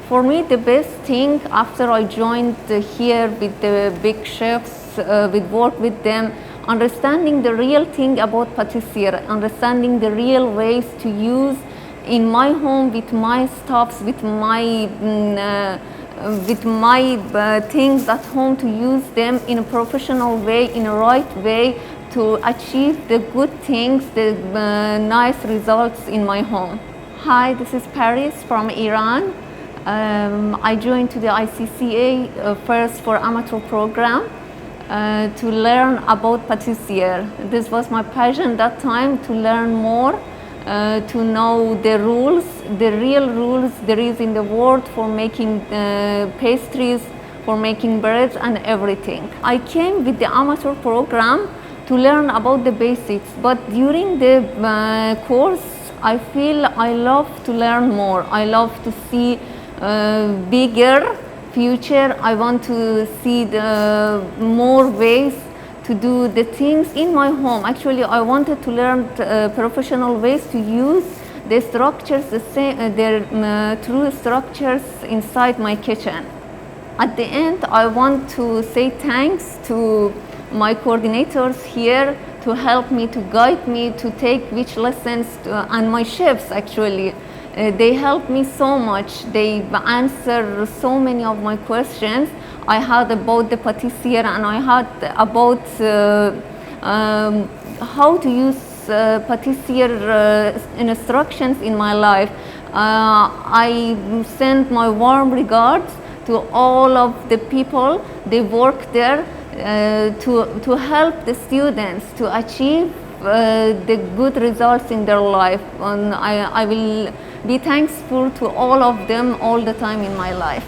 For me, the best thing after I joined here with the big chefs, with work with them, understanding the real thing about patisserie, understanding the real ways to use in my home with my stuffs, with my things at home, to use them in a professional way, in a right way, to achieve the good things, the nice results in my home. Hi, this is Paris from Iran. I joined to the ICCA first for amateur program to learn about patisserie. This was my passion that time, to learn more, to know the rules, the real rules there is in the world for making pastries, for making breads and everything. I came with the amateur program to learn about the basics, but during the course I feel I love to learn more. I love to see bigger future. I want to see the more ways to do the things in my home. Actually, I wanted to learn professional ways to use the structures, their true structures inside my kitchen. At the end, I want to say thanks to my coordinators here to help me, to guide me, to take which lessons, and my chefs actually. They helped me so much. They answered so many of my questions I had about the patisserie, and I had about how to use patisserie instructions in my life. I send my warm regards to all of the people they work there to help the students to achieve the good results in their life, and I will be thankful to all of them all the time in my life.